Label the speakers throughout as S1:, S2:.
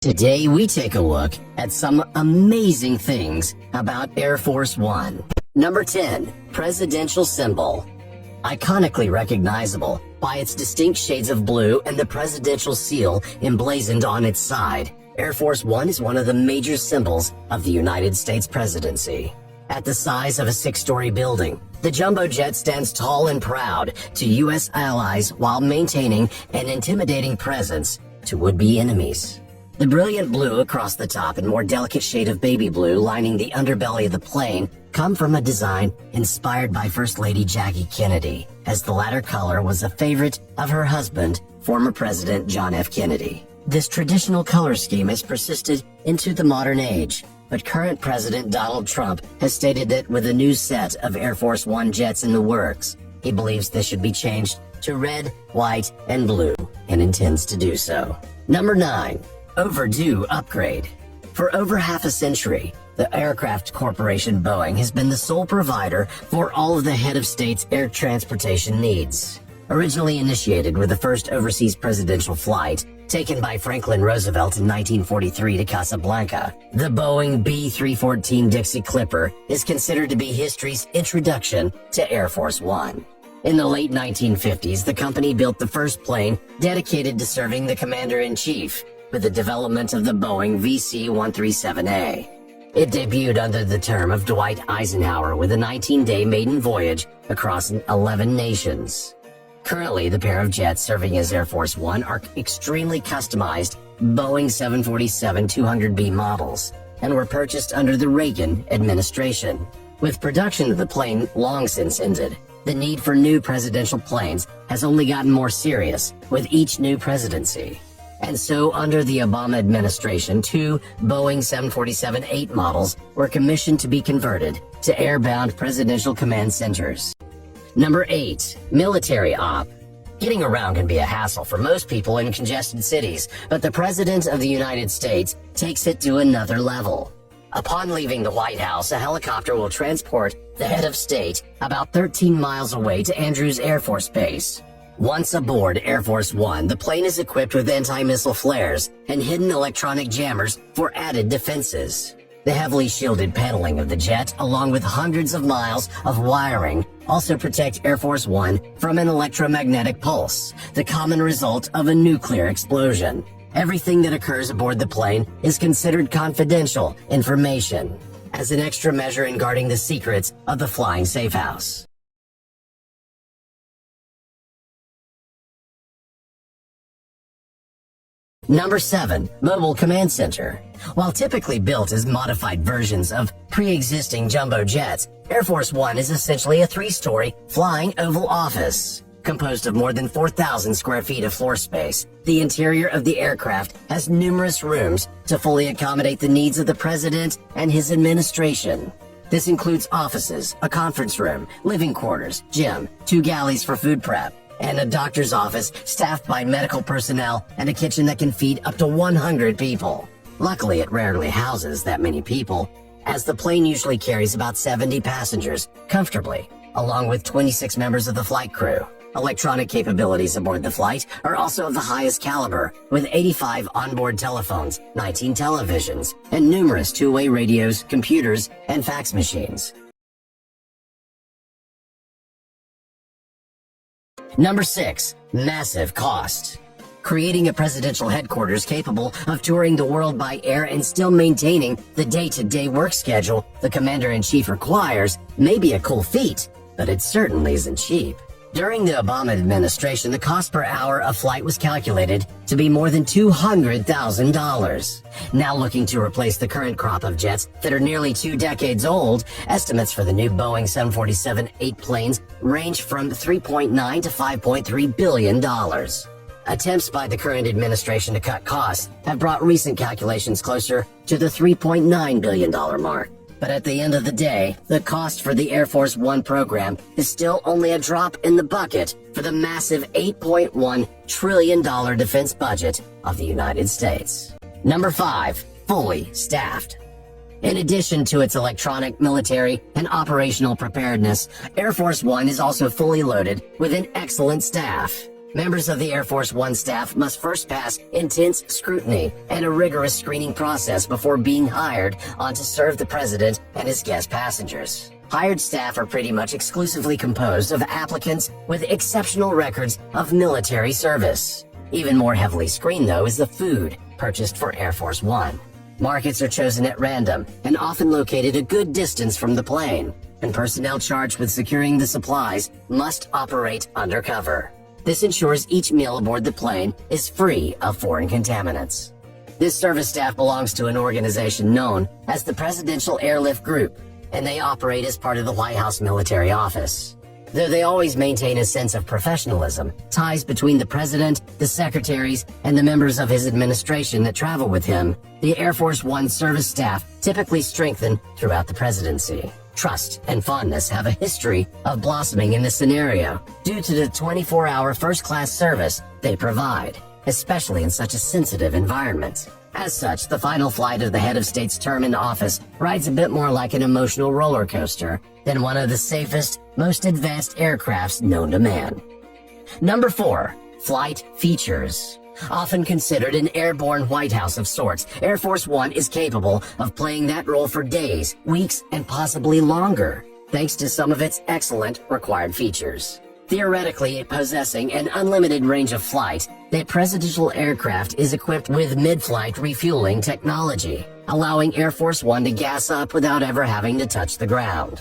S1: Today we take a look at some amazing things about Air Force One. Number 10. Presidential symbol. Iconically recognizable by its distinct shades of blue and the presidential seal emblazoned on its side, Air Force One is one of the major symbols of the United States presidency. At the size of a 6-story building, the jumbo jet stands tall and proud to U.S. allies while maintaining an intimidating presence to would-be enemies. The brilliant blue across the top and more delicate shade of baby blue lining the underbelly of the plane come from a design inspired by First Lady Jackie Kennedy, as the latter color was a favorite of her husband, former President John F. Kennedy. This traditional color scheme has persisted into the modern age, but current President Donald Trump has stated that with a new set of Air Force One jets in the works, he believes this should be changed to red, white, and blue, and intends to do so. Number 9. Overdue upgrade. For over half a century, the aircraft corporation Boeing has been the sole provider for all of the head of state's air transportation needs. Originally initiated with the first overseas presidential flight taken by Franklin Roosevelt in 1943 to Casablanca, the Boeing B-314 Dixie Clipper is considered to be history's introduction to Air Force One. In the late 1950s, the company built the first plane dedicated to serving the commander-in-chief, with the development of the Boeing VC-137A. It debuted under the term of Dwight Eisenhower with a 19-day maiden voyage across 11 nations. Currently, the pair of jets serving as Air Force One are extremely customized Boeing 747-200B models and were purchased under the Reagan administration. With production of the plane long since ended, the need for new presidential planes has only gotten more serious with each new presidency. And so, under the Obama administration, 2 Boeing 747-8 models were commissioned to be converted to airbound presidential command centers. Number 8. Military op. Getting around can be a hassle for most people in congested cities, but the President of the United States takes it to another level. Upon leaving the White House, a helicopter will transport the head of state about 13 miles away to Andrews Air Force Base. Once aboard Air Force One, the plane is equipped with anti-missile flares and hidden electronic jammers for added defenses. The heavily shielded paneling of the jet, along with hundreds of miles of wiring, also protect Air Force One from an electromagnetic pulse, the common result of a nuclear explosion. Everything that occurs aboard the plane is considered confidential information, as an extra measure in guarding the secrets of the flying safe house. Number 7. Mobile Command Center. While typically built as modified versions of pre-existing jumbo jets, Air Force One is essentially a 3-story flying oval office. Composed of more than 4,000 square feet of floor space, the interior of the aircraft has numerous rooms to fully accommodate the needs of the President and his administration. This includes offices, a conference room, living quarters, gym, 2 galleys for food prep, and a doctor's office staffed by medical personnel and a kitchen that can feed up to 100 people. Luckily, it rarely houses that many people, as the plane usually carries about 70 passengers comfortably, along with 26 members of the flight crew. Electronic capabilities aboard the flight are also of the highest caliber, with 85 onboard telephones, 19 televisions, and numerous two-way radios, computers, and fax machines. Number 6. Massive cost. Creating a presidential headquarters capable of touring the world by air and still maintaining the day-to-day work schedule the commander-in-chief requires may be a cool feat, but it certainly isn't cheap. During the Obama administration, the cost per hour of flight was calculated to be more than $200,000. Now looking to replace the current crop of jets that are nearly 2 decades old, estimates for the new Boeing 747-8 planes range from $3.9 to $5.3 billion. Attempts by the current administration to cut costs have brought recent calculations closer to the $3.9 billion mark. But at the end of the day, the cost for the Air Force One program is still only a drop in the bucket for the massive $8.1 trillion defense budget of the United States. Number 5. Fully staffed. In addition to its electronic, military, and operational preparedness, Air Force One is also fully loaded with an excellent staff. Members of the Air Force One staff must first pass intense scrutiny and a rigorous screening process before being hired on to serve the president and his guest passengers. Hired staff are pretty much exclusively composed of applicants with exceptional records of military service. Even more heavily screened, though, is the food purchased for Air Force One. Markets are chosen at random and often located a good distance from the plane, and personnel charged with securing the supplies must operate undercover. This ensures each meal aboard the plane is free of foreign contaminants. This service staff belongs to an organization known as the Presidential Airlift Group, and they operate as part of the White House Military Office. Though they always maintain a sense of professionalism, ties between the president, the secretaries, and the members of his administration that travel with him, the Air Force One service staff typically strengthen throughout the presidency. Trust and fondness have a history of blossoming in this scenario due to the 24-hour first-class service they provide, especially in such a sensitive environment. As such, the final flight of the head of state's term in office rides a bit more like an emotional roller coaster than one of the safest, most advanced aircrafts known to man. Number 4. Flight features. Often considered an airborne White House of sorts, Air Force One is capable of playing that role for days, weeks, and possibly longer, thanks to some of its excellent required features. Theoretically possessing an unlimited range of flight, the presidential aircraft is equipped with mid-flight refueling technology, allowing Air Force One to gas up without ever having to touch the ground.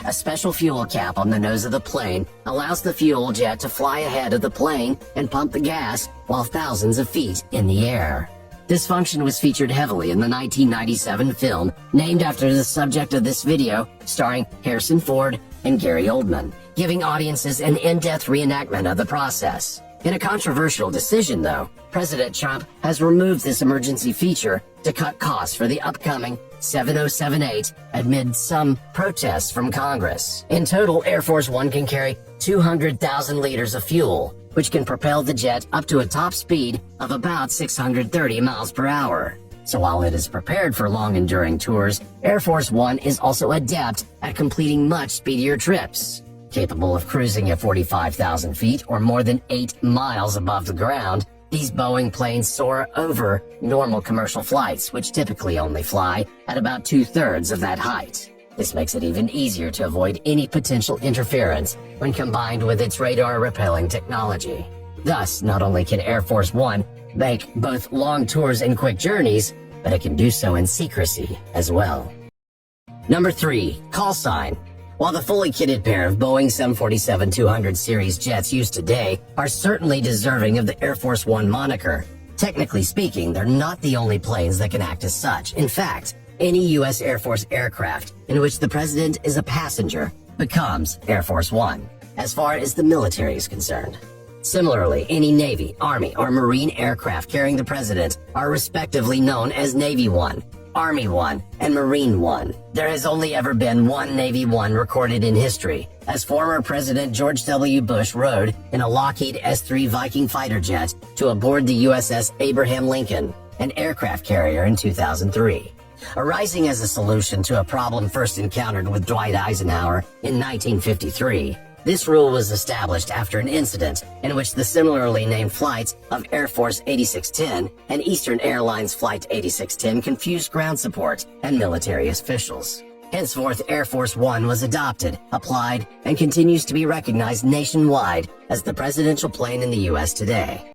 S1: A special fuel cap on the nose of the plane allows the fuel jet to fly ahead of the plane and pump the gas while thousands of feet in the air. This function was featured heavily in the 1997 film named after the subject of this video, starring Harrison Ford and Gary Oldman, giving audiences an in-depth reenactment of the process. In a controversial decision, though, President Trump has removed this emergency feature to cut costs for the upcoming 7078 amid some protests from Congress. In total, Air Force One can carry 200,000 liters of fuel, which can propel the jet up to a top speed of about 630 miles per hour. So while it is prepared for long-enduring tours, Air Force One is also adept at completing much speedier trips. Capable of cruising at 45,000 feet or more than 8 miles above the ground, these Boeing planes soar over normal commercial flights, which typically only fly at about 2/3 of that height. This makes it even easier to avoid any potential interference when combined with its radar-repelling technology. Thus, not only can Air Force One make both long tours and quick journeys, but it can do so in secrecy as well. Number 3. Call sign. While the fully kitted pair of Boeing 747-200 series jets used today are certainly deserving of the Air Force One moniker, technically speaking, they're not the only planes that can act as such. In fact, any U.S. Air Force aircraft in which the president is a passenger becomes Air Force One, as far as the military is concerned. Similarly, any Navy, Army, or Marine aircraft carrying the president are respectively known as Navy One, Army One, and Marine One. There has only ever been one Navy One recorded in history, as former President George W. Bush rode in a Lockheed S-3 Viking fighter jet to aboard the USS Abraham Lincoln, an aircraft carrier, in 2003. Arising as a solution to a problem first encountered with Dwight Eisenhower in 1953, this rule was established after an incident in which the similarly named flights of Air Force 8610 and Eastern Airlines Flight 8610 confused ground support and military officials. Henceforth, Air Force One was adopted, applied, and continues to be recognized nationwide as the presidential plane in the U.S. today.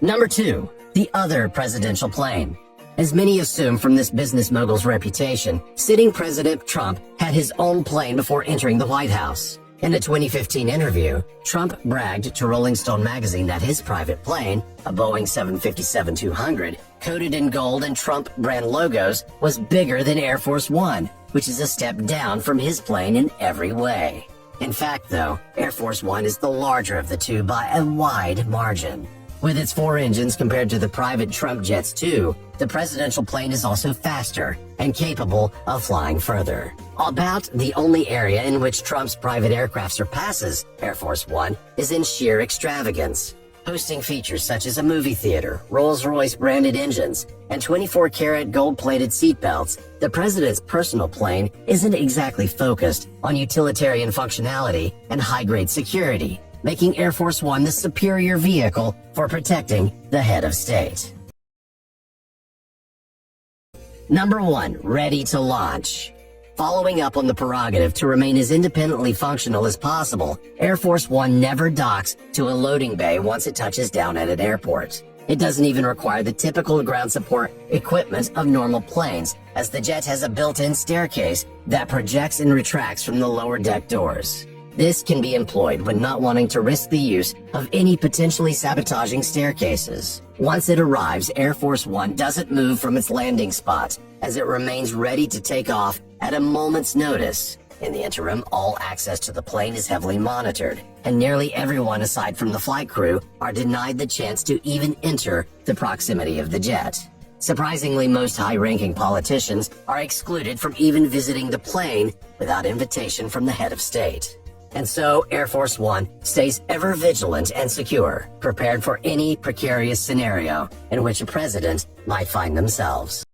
S1: Number 2. The other presidential plane. As many assume from this business mogul's reputation, sitting President Trump had his own plane before entering the White House. In a 2015 interview, Trump bragged to Rolling Stone magazine that his private plane, a Boeing 757-200, coated in gold and Trump brand logos, was bigger than Air Force One, which is a step down from his plane in every way. In fact, though, Air Force One is the larger of the two by a wide margin. With its 4 engines compared to the private Trump jet's 2, the presidential plane is also faster and capable of flying further. About the only area in which Trump's private aircraft surpasses Air Force One is in sheer extravagance. Hosting features such as a movie theater, Rolls-Royce branded engines, and 24-karat gold-plated seatbelts, the president's personal plane isn't exactly focused on utilitarian functionality and high-grade security. making Air Force One the superior vehicle for protecting the head of state. Number 1. Ready to launch. Following up on the prerogative to remain as independently functional as possible, Air Force One never docks to a loading bay once it touches down at an airport. It doesn't even require the typical ground support equipment of normal planes, as the jet has a built-in staircase that projects and retracts from the lower deck doors. This can be employed when not wanting to risk the use of any potentially sabotaging staircases. Once it arrives, Air Force One doesn't move from its landing spot, as it remains ready to take off at a moment's notice. In the interim, all access to the plane is heavily monitored, and nearly everyone aside from the flight crew are denied the chance to even enter the proximity of the jet. Surprisingly, most high-ranking politicians are excluded from even visiting the plane without invitation from the head of state. And so, Air Force One stays ever vigilant and secure, prepared for any precarious scenario in which a president might find themselves.